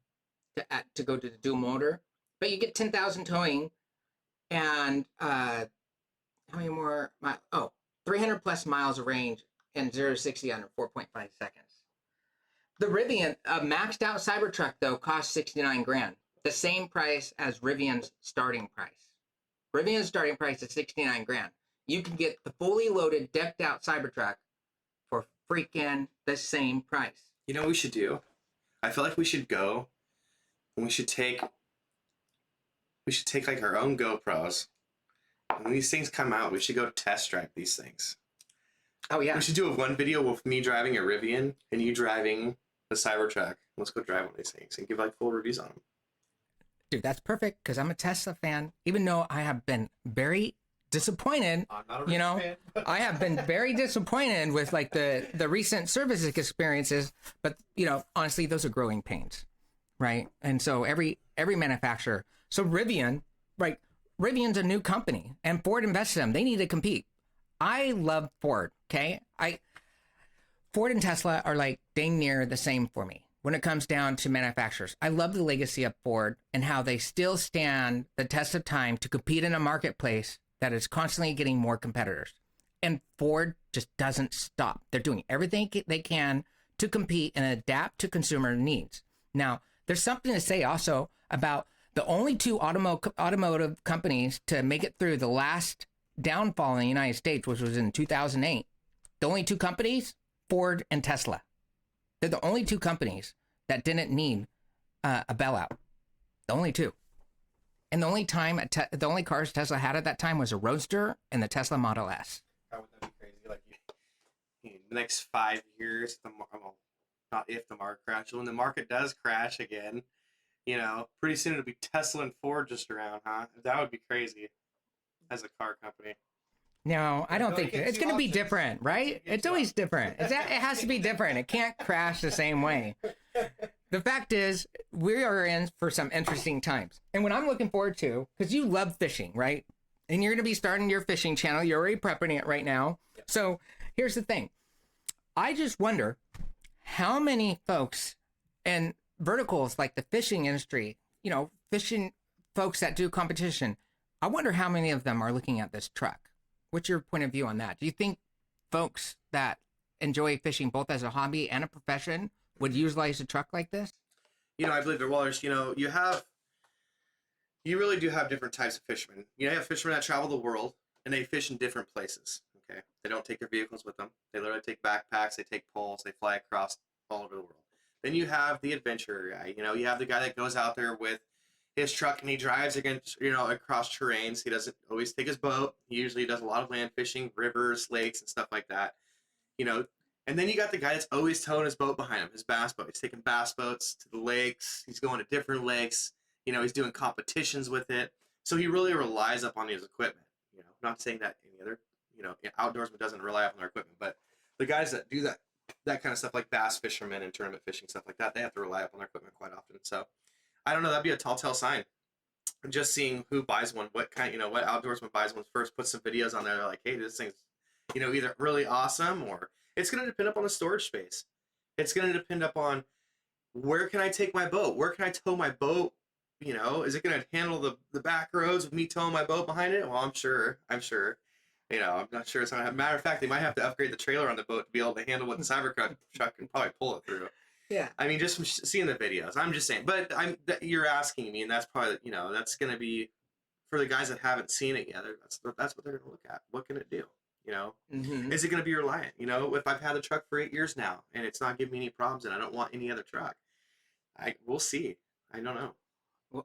to go to the dual motor. But you get 10,000 towing and how many more? 300 plus miles of range and 0 to 60 under 4.5 seconds. The Rivian, a maxed out Cybertruck though, costs 69 grand. The same price as Rivian's starting price. Rivian's starting price is 69 grand. You can get the fully loaded, decked out Cybertruck for freaking the same price. You know what we should do? I feel like we should go and we should take like our own GoPros. When these things come out, we should go test drive these things. Oh yeah. We should do one video with me driving a Rivian and you driving the Cybertruck. Let's go drive one of these things and give like full reviews on them. Dude, that's perfect because I'm a Tesla fan. Even though I have been very disappointed, I'm not a Rivian fan. I have been very disappointed with like the recent service experiences. But honestly, those are growing pains, right? And so every manufacturer. So Rivian, right? Rivian's a new company, and Ford invested in them. They need to compete. I love Ford. Okay, Ford and Tesla are like dang near the same for me when it comes down to manufacturers. I love the legacy of Ford and how they still stand the test of time to compete in a marketplace that is constantly getting more competitors. And Ford just doesn't stop. They're doing everything they can to compete and adapt to consumer needs. Now, there's something to say also about the only two automotive companies to make it through the last downfall in the United States, which was in 2008. The only two companies, Ford and Tesla. They're the only two companies that didn't need a bailout. The only two. And the only cars Tesla had at that time was a Roadster and the Tesla Model S. How would that be crazy? Like the next 5 years, not if the market crashes, when the market does crash again, pretty soon it'll be Tesla and Ford just around, huh? That would be crazy as a car company. No, I don't think it's going to be different, right? It's always different. It has to be different. It can't crash the same way. The fact is, we are in for some interesting times. And what I'm looking forward to, because you love fishing, right? And you're going to be starting your fishing channel. You're already prepping it right now. So here's the thing. I just wonder how many folks and verticals like the fishing industry, fishing folks that do competition, I wonder how many of them are looking at this truck. What's your point of view on that? Do you think folks that enjoy fishing both as a hobby and a profession would utilize a truck like this? I believe there was, you really do have different types of fishermen. You have fishermen that travel the world and they fish in different places. Okay. They don't take their vehicles with them. They literally take backpacks, they take poles, they fly across all over the world. Then you have the adventurer guy. You have the guy that goes out there with his truck and he drives across terrains. He doesn't always take his boat. He usually does a lot of land fishing, rivers, lakes, and stuff like that. And then you got the guy that's always towing his boat behind him, his bass boat. He's taking bass boats to the lakes. He's going to different lakes. He's doing competitions with it. So he really relies upon his equipment. Not saying that any other, outdoorsman doesn't rely upon their equipment, but the guys that do that kind of stuff, like bass fishermen and tournament fishing, stuff like that, they have to rely upon their equipment quite often. So I don't know. That'd be a telltale sign. Just seeing who buys one, what outdoorsman buys one first, put some videos on there. They're like, hey, this thing's, either really awesome or it's going to depend upon the storage space. It's going to depend upon where can I take my boat? Where can I tow my boat? Is it going to handle the back roads with me towing my boat behind it? Well, I'm sure. I'm not sure it's going to. Matter of fact, they might have to upgrade the trailer on the boat to be able to handle what the CyberTruck can probably pull it through. Yeah. I mean, just from seeing the videos, I'm just saying. But you're asking me, and that's probably that's going to be for the guys that haven't seen it yet. That's what they're going to look at. What can it do? Mm-hmm. Is it going to be reliant? If I've had the truck for 8 years now and it's not giving me any problems, and I don't want any other truck, we'll see. I don't know.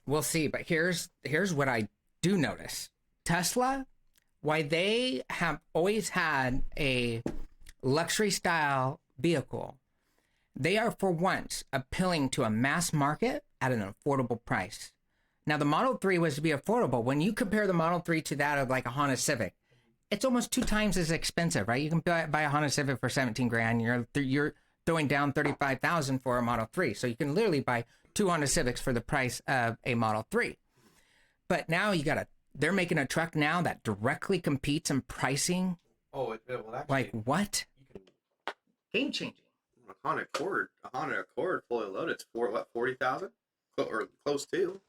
We'll see. But here's what I do notice: Tesla, why they have always had a luxury style vehicle. They are, for once, appealing to a mass market at an affordable price. Now, the Model 3 was to be affordable. When you compare the Model 3 to that of like a Honda Civic, it's almost 2 times as expensive, right? You can buy a Honda Civic for 17 grand. You're throwing down 35,000 for a Model 3. So you can literally buy 2 Honda Civics for the price of a Model 3. But now they're making a truck now that directly competes in pricing. Oh, it will actually. Like what? Game changing. A Honda Accord fully loaded, it's for 40,000 or close to.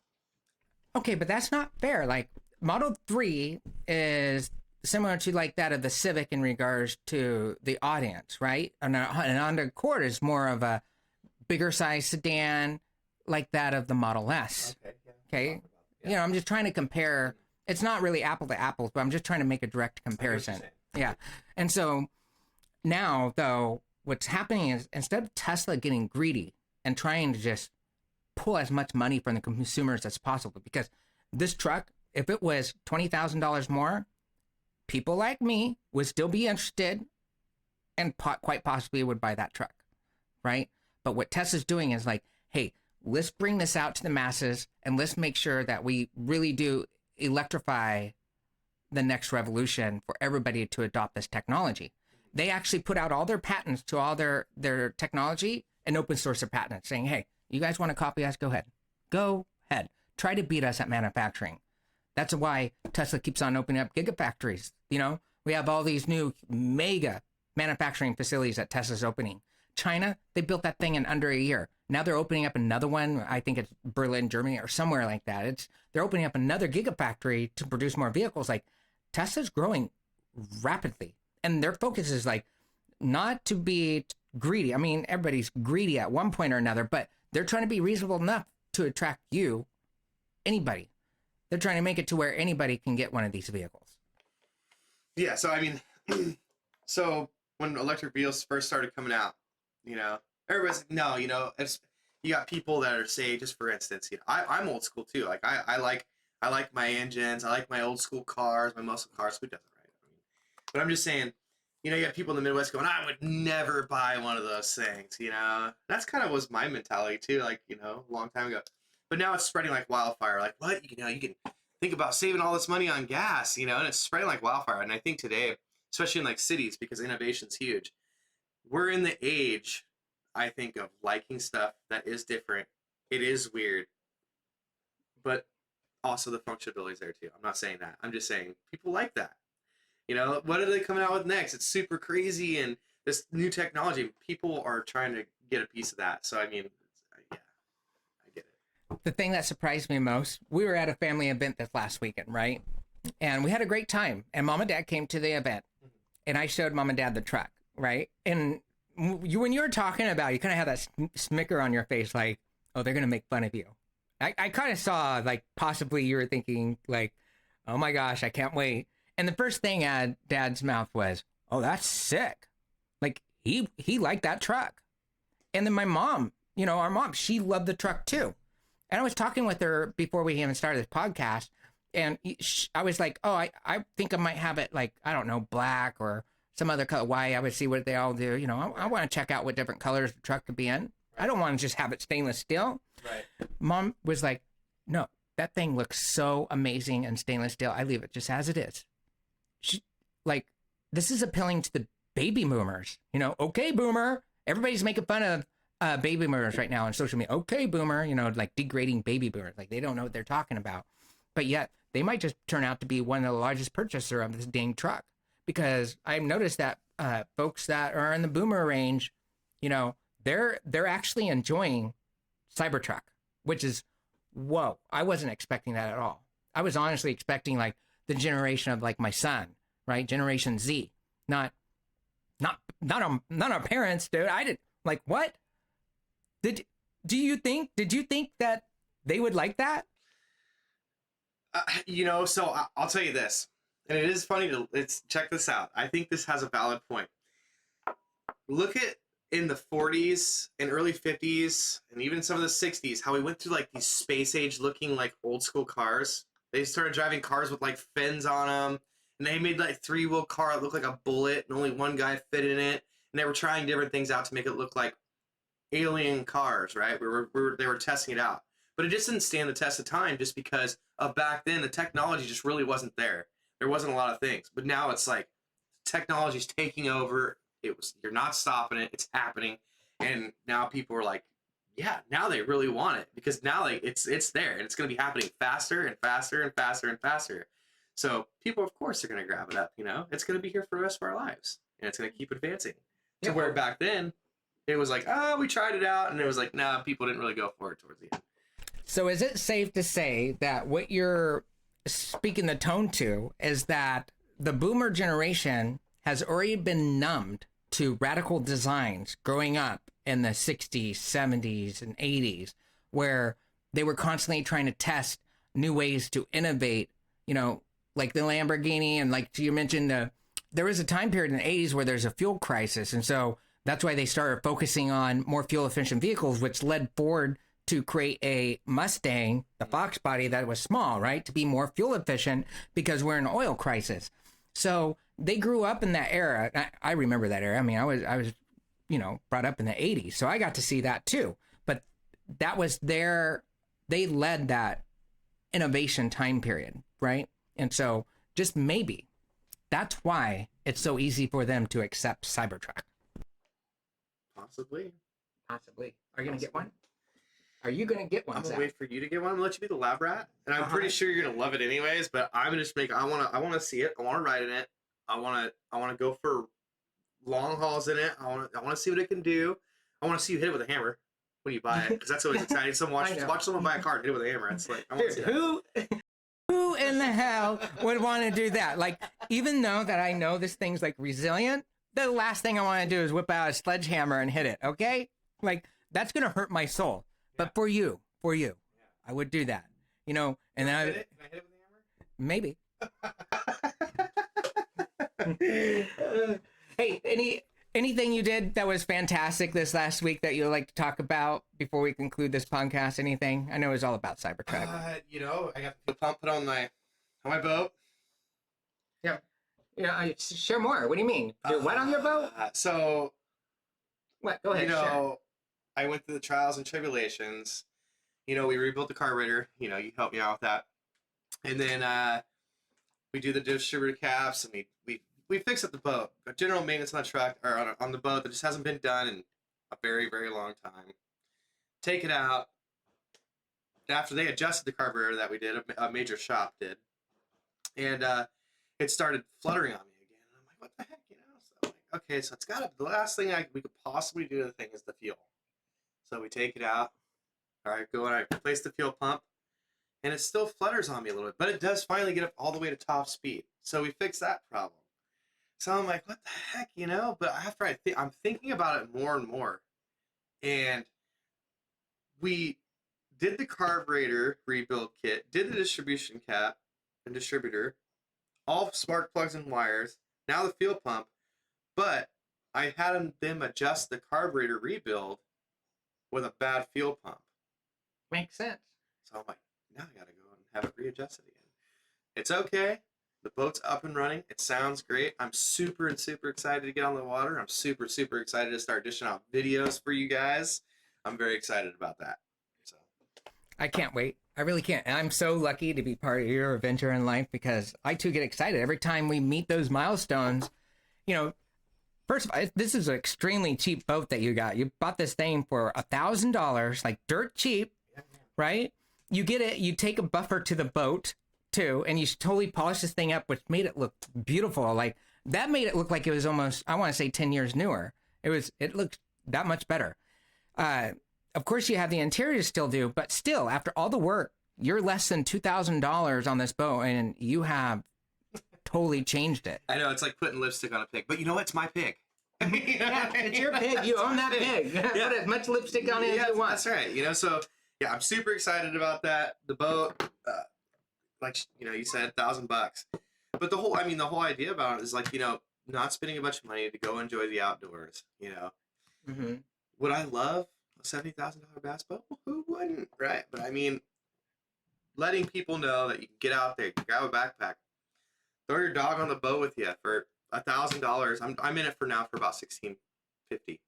Okay, but that's not fair. Like Model 3 is similar to like that of the Civic in regards to the audience, right? And an Honda Accord is more of a bigger size sedan like that of the Model S. Okay. Yeah. Okay. Yeah. You know, I'm just trying to compare. It's not really apple to apples, but I'm just trying to make a direct comparison. Yeah. And so now, though, what's happening is instead of Tesla getting greedy and trying to just pull as much money from the consumers as possible, because this truck, if it was $20,000 more, people like me would still be interested and quite possibly would buy that truck, right? But what Tesla's doing is like, hey, let's bring this out to the masses and let's make sure that we really do electrify the next revolution for everybody to adopt this technology. They actually put out all their patents to all their technology and open source their patents saying, hey, you guys want to copy us? Go ahead. Go ahead. Try to beat us at manufacturing. That's why Tesla keeps on opening up gigafactories. You know, we have all these new mega manufacturing facilities that Tesla's opening. China, they built that thing in under a year. Now they're opening up another one. I think it's Berlin, Germany, or somewhere like that. They're opening up another gigafactory to produce more vehicles. Like Tesla's growing rapidly, and their focus is like not to be greedy. I mean, everybody's greedy at one point or another, but they're trying to be reasonable enough to attract you, anybody. They're trying to make it to where anybody can get one of these vehicles. Yeah. So I mean, so when electric vehicles first started coming out, you know, everybody's like, no, you know, if you got people that are, say, just for instance, you know, I'm old school too. Like I like my engines. I like my old school cars, my muscle cars. Who doesn't, right? I mean, but I'm just saying, you know, you have people in the Midwest going, I would never buy one of those things. You know, that's kind of was my mentality too. Like, you know, a long time ago. But now it's spreading like wildfire. Like, what? You know, you can think about saving all this money on gas, you know, and it's spreading like wildfire. And I think today, especially in like cities, because innovation's huge, we're in the age, I think, of liking stuff that is different. It is weird, but also the functionality is there too. I'm not saying that. I'm just saying people like that. You know, what are they coming out with next? It's super crazy and this new technology. People are trying to get a piece of that. So, I mean, yeah, I get it. The thing that surprised me most, we were at a family event this last weekend, right? And we had a great time. And Mom and Dad came to the event. And I showed Mom and Dad the truck, right? And when you were talking about it, you kind of had that smicker on your face, like, oh, they're going to make fun of you. I kind of saw, like, possibly you were thinking, like, oh my gosh, I can't wait. And the first thing out of Dad's mouth was, oh, that's sick. Like, he liked that truck. And then my mom, you know, our mom, she loved the truck too. And I was talking with her before we even started this podcast. And I was like, oh, I think I might have it, like, I don't know, black or some other color. Why? I would see what they all do. You know, I want to check out what different colors the truck could be in. Right. I don't want to just have it stainless steel. Right. Mom was like, no, that thing looks so amazing in stainless steel. I leave it just as it is. Like, this is appealing to the baby boomers. You know, okay, boomer. Everybody's making fun of baby boomers right now on social media. Okay, boomer. You know, like degrading baby boomers. Like, they don't know what they're talking about. But yet, they might just turn out to be one of the largest purchaser of this dang truck. Because I've noticed that folks that are in the boomer range, you know, they're actually enjoying CyberTruck, which is, whoa, I wasn't expecting that at all. I was honestly expecting like the generation of like my son, right? Generation Z, not our parents, dude. I did like, what? Did you think that they would like that? You know, so I'll tell you this, and it is funny check this out. I think this has a valid point. Look at in the 40s and early 50s and even some of the 60s, how we went through like these space age looking like old school cars. They started driving cars with like fins on them, and they made like 3-wheel car that looked like a bullet and only one guy fit in it. And they were trying different things out to make it look like alien cars, right? They were testing it out. But it just didn't stand the test of time just because of back then the technology just really wasn't there. There wasn't a lot of things. But now it's like technology's taking over. You're not stopping it. It's happening. And now people are like, yeah, now they really want it because now like it's there and it's going to be happening faster and faster and faster and faster. So people, of course, are going to grab it up. You know, it's going to be here for the rest of our lives and it's going to keep advancing. To where back then it was like, oh, we tried it out. And it was like, nah, people didn't really go for it towards the end. So is it safe to say that what you're speaking the tone to is that the boomer generation has already been numbed to radical designs growing up in the 60s, 70s, and 80s, where they were constantly trying to test new ways to innovate, you know, like the Lamborghini. And like you mentioned, there was a time period in the 80s where there's a fuel crisis. And so that's why they started focusing on more fuel efficient vehicles, which led Ford to create a Mustang, the Fox body that was small, right? To be more fuel efficient because we're in an oil crisis. So they grew up in that era. I remember that era. I mean, I was, you know, brought up in the 80s. So I got to see that too. But that was they led that innovation time period, right? And so just maybe that's why it's so easy for them to accept CyberTruck. Possibly. Are you going to get one? Are you going to get one? I'm going to wait for you to get one. I'm going to let you be the lab rat. And I'm pretty sure you're going to love it anyways, but I'm going to just I want to see it. I want to ride in it. I want to go for long hauls in it. I want to see what it can do. I want to see you hit it with a hammer when you buy it, because that's always exciting. Watch someone buy a car and hit it with a hammer. It's like, I want to see that. Who in the hell would want to do that? Like, even though that I know this thing's like resilient, the last thing I want to do is whip out a sledgehammer and hit it. Okay, like that's gonna hurt my soul. But for you, I would do that. You know, and then Can I hit it with a hammer? Maybe. Hey, anything you did that was fantastic this last week that you'd like to talk about before we conclude this podcast? Anything? I know it was all about CyberTruck. You know, I got the pump put on my boat. Yeah. You know, share more. What do you mean? You're wet on your boat? So, what? Go ahead. You know, I went through the trials and tribulations. You know, we rebuilt the carburetor. You know, you helped me out with that. And then we do the distributor caps, and we fix up the boat. A general maintenance on the truck, or on the boat, that just hasn't been done in a very, very long time. Take it out. After they adjusted the carburetor that we did, a major shop did, and it started fluttering on me again. And I'm like, what the heck, you know? So I'm like, okay, so the last thing we could possibly do to the thing is the fuel. So we take it out. All right, go and I replace the fuel pump, and it still flutters on me a little bit, but it does finally get up all the way to top speed. So we fixed that problem. So I'm like, what the heck, you know? But after I'm thinking about it more and more, and we did the carburetor rebuild kit, did the distribution cap and distributor, all spark plugs and wires, now the fuel pump, but I had them adjust the carburetor rebuild with a bad fuel pump. Makes sense. So I'm like, now I gotta go and have it readjusted again. It's okay. The boat's up and running. It sounds great. I'm super excited to get on the water. I'm super excited to start dishing out videos for you guys. I'm very excited about that. So I can't wait. I really can't. And I'm so lucky to be part of your adventure in life, because I too get excited every time we meet those milestones. You know, first of all, this is an extremely cheap boat that you got. You bought this thing for $1,000, like dirt cheap, right? You get it. You take a buffer to the boat too, and you totally polish this thing up, which made it look beautiful. Like that made it look like it was almost, I want to say 10 years newer. It looked that much better. Of course you have the interior still do, but still after all the work, you're less than $2,000 on this boat, and you have totally changed it. I know, it's like putting lipstick on a pig, but you know what? It's my pig. Yeah, it's your pig. You own that pig. Yeah. Put as much lipstick on it as you want. That's right. You know, so yeah, I'm super excited about that. The boat, like, you know, you said $1,000, but the whole idea about it is like, you know, not spending a bunch of money to go enjoy the outdoors. You know, would I love a $70,000 bass boat? Well, who wouldn't, right? But I mean, letting people know that you can get out there, you can grab a backpack, throw your dog on the boat with you for $1,000. I'm in it for now for about $1,650,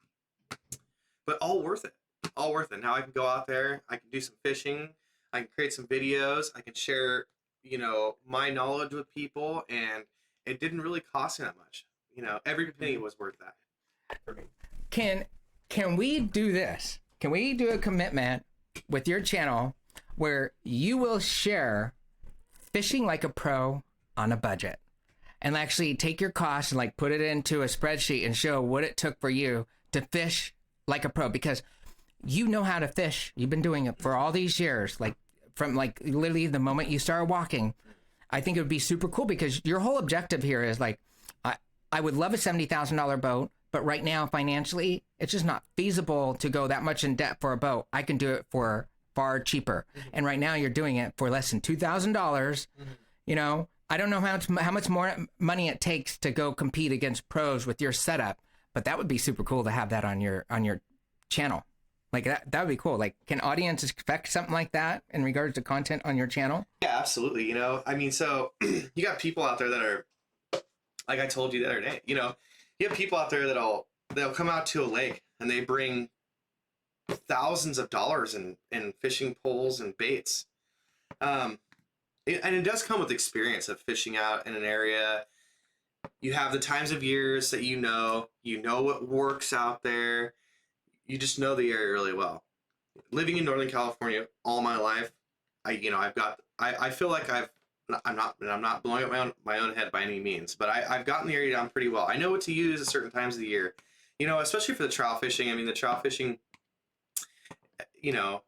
but all worth it. All worth it. Now I can go out there, I can do some fishing, I can create some videos, I can share, you know, my knowledge with people, and it didn't really cost me that much. You know, every penny was worth that for me. Can we do this? Can we do a commitment with your channel where you will share fishing like a pro on a budget, and actually take your costs and like put it into a spreadsheet and show what it took for you to fish like a pro? Because you know how to fish. You've been doing it for all these years, like from like literally the moment you started walking. I think it would be super cool, because your whole objective here is like, I would love a $70,000 boat, But right now, financially, it's just not feasible to go that much in debt for a boat. I can do it for far cheaper. And right now, you're doing it for less than $2,000. You know, I don't know how much more money it takes to go compete against pros with your setup, but that would be super cool to have that on your channel. Like that would be cool. Like, can audiences expect something like that in regards to content on your channel? Yeah, absolutely. You know, I mean, so you got people out there that are, like I told you the other day, you know, you have people out there they'll come out to a lake and they bring thousands of dollars in fishing poles and baits. And it does come with experience of fishing out in an area. You have the times of years that you know what works out there. You just know the area really well. Living in Northern California all my life, I feel like I'm not blowing up my own head by any means, but I've gotten the area down pretty well. I know what to use at certain times of the year, you know, especially for the trout fishing. I mean, the trout fishing, you know,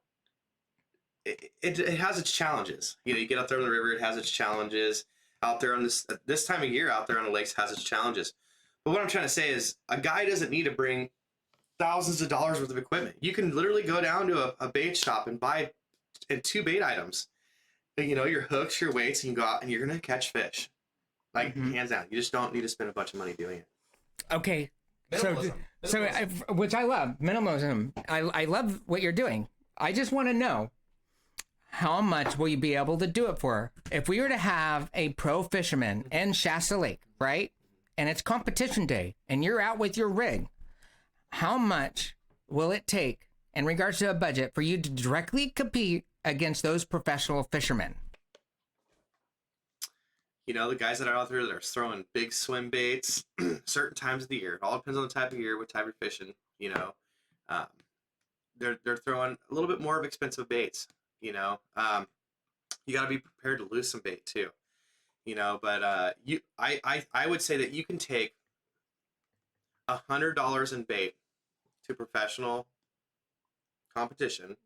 it has its challenges. You know, you get out there on the river, it has its challenges. Out there on this time of year, out there on the lakes has its challenges. But what I'm trying to say is, a guy doesn't need to bring thousands of dollars worth of equipment. You can literally go down to a bait shop and buy 2 bait items. You know, your hooks, your weights, and you go out and you're gonna catch fish. Like, hands down. You just don't need to spend a bunch of money doing it. Okay. Minimalism. Which I love. Minimalism. I love what you're doing. I just want to know, how much will you be able to do it for? If we were to have a pro fisherman in Shasta Lake, right? And it's competition day and you're out with your rig, how much will it take in regards to a budget for you to directly compete against those professional fishermen? You know, the guys that are out there that are throwing big swim baits certain times of the year. It all depends on the type of year, what type you're fishing, you know. They're throwing a little bit more of expensive baits, you know. You got to be prepared to lose some bait too, you know. But I would say that you can take $100 in bait to professional competition,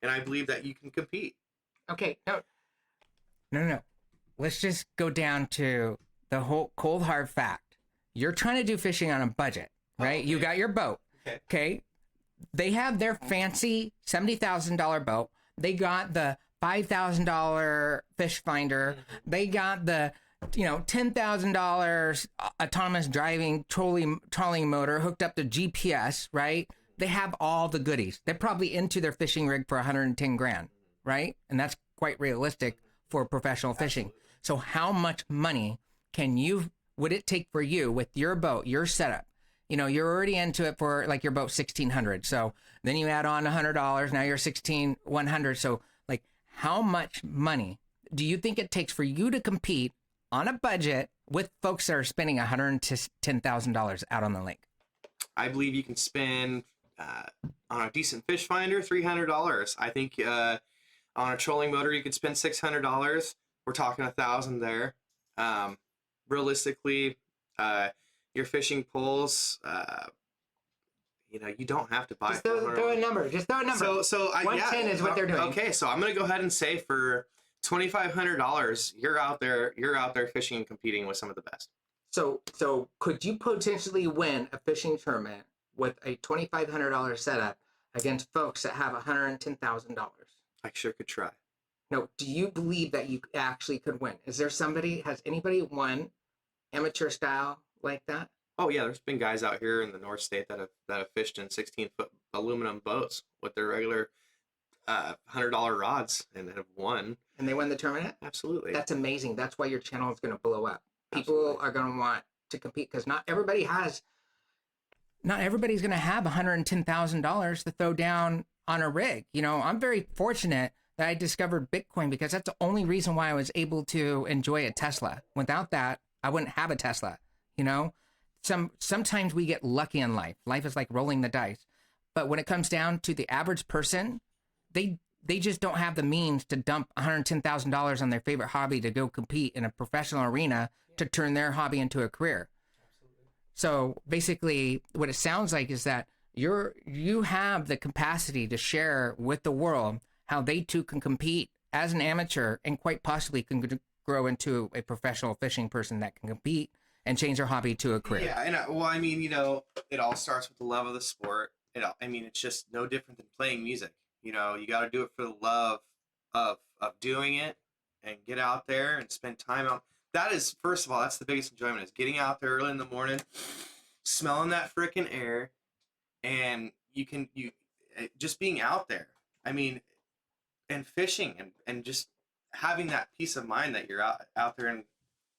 and I believe that you can compete. Okay, no. Let's just go down to the whole cold hard fact. You're trying to do fishing on a budget, right? Okay. You got your boat. Okay. They have their fancy $70,000 boat. They got the $5,000 fish finder. They got the, $10,000 autonomous driving trolling motor hooked up to GPS, right? They have all the goodies. They're probably into their fishing rig for 110 grand, right? And that's quite realistic for professional fishing. So how much money would it take for you with your boat, your setup? You know, you're already into it for like your boat $1,600. So then you add on $100. Now you're $1,100. So like, how much money do you think it takes for you to compete on a budget with folks that are spending $110,000 out on the lake? I believe you can spend on a decent fish finder $300. I think on a trolling motor you could spend $600. We're talking $1,000 there. Realistically, your fishing poles, you don't have to buy. Just throw a number. Just throw a number. So 110 is what they're doing. Okay, so I'm gonna go ahead and say for $2,500, you're out there fishing and competing with some of the best. So could you potentially win a fishing tournament with a $2,500 setup against folks that have $110,000? I sure could try. No, do you believe that you actually could win? Has anybody won amateur style like that? Oh yeah, there's been guys out here in the North State that have fished in 16-foot aluminum boats with their regular $100 rods and have won. And they won the tournament? Absolutely. That's amazing. That's why your channel is going to blow up. People Absolutely. are going to want to compete because not everybody's going to have $110,000 to throw down on a rig. You know, I'm very fortunate that I discovered Bitcoin because that's the only reason why I was able to enjoy a Tesla. Without that, I wouldn't have a Tesla. You know, sometimes we get lucky in life. Life is like rolling the dice. But when it comes down to the average person, they just don't have the means to dump $110,000 on their favorite hobby to go compete in a professional arena to turn their hobby into a career. Absolutely. So basically what it sounds like is that you have the capacity to share with the world how they too can compete as an amateur and quite possibly can grow into a professional fishing person that can compete and change their hobby to a career. Yeah, and well, I mean, it all starts with the love of the sport. I mean, it's just no different than playing music. You got to do it for the love of doing it, and get out there and spend time out. That is, first of all, that's the biggest enjoyment, is getting out there early in the morning, smelling that freaking air, and you just being out there. I mean, and fishing, and just having that peace of mind that you're out there in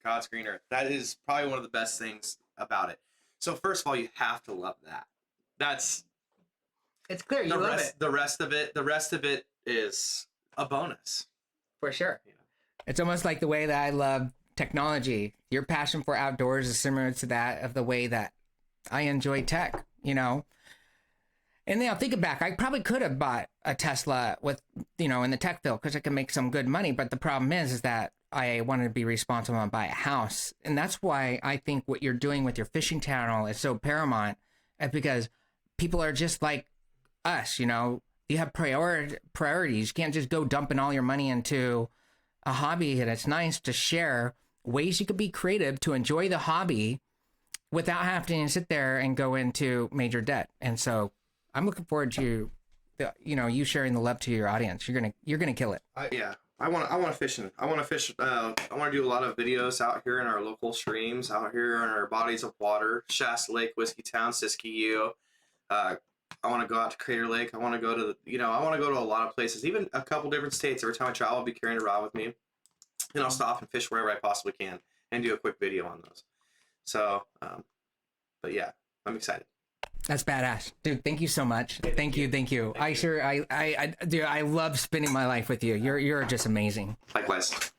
God's green earth. That is probably one of the best things about it. So first of all, you have to love that. That's It's clear you love it. The rest of it is a bonus. For sure. It's almost like the way that I love technology. Your passion for outdoors is similar to that of the way that I enjoy tech, And then I'll think back, I probably could have bought a Tesla with, in the tech field, because I could make some good money. But the problem is that I wanted to be responsible and buy a house. And that's why I think what you're doing with your fishing channel is so paramount, because people are just like us, you have priorities. You can't just go dumping all your money into a hobby. And it's nice to share ways you could be creative to enjoy the hobby without having to sit there and go into major debt. And so I'm looking forward to, you sharing the love to your audience. You're gonna kill it. I want to fish. I want to fish. I want to do a lot of videos out here in our local streams, out here in our bodies of water, Shasta Lake, Whiskeytown, Siskiyou. I want to go out to Crater Lake. I want to go to I want to go to a lot of places, even a couple different states. Every time I travel, I'll be carrying a rod with me, and I'll stop and fish wherever I possibly can and do a quick video on those. So, but yeah, I'm excited. That's badass, dude. Thank you so much. Thank you. Dude, I love spending my life with you. You're just amazing. Likewise.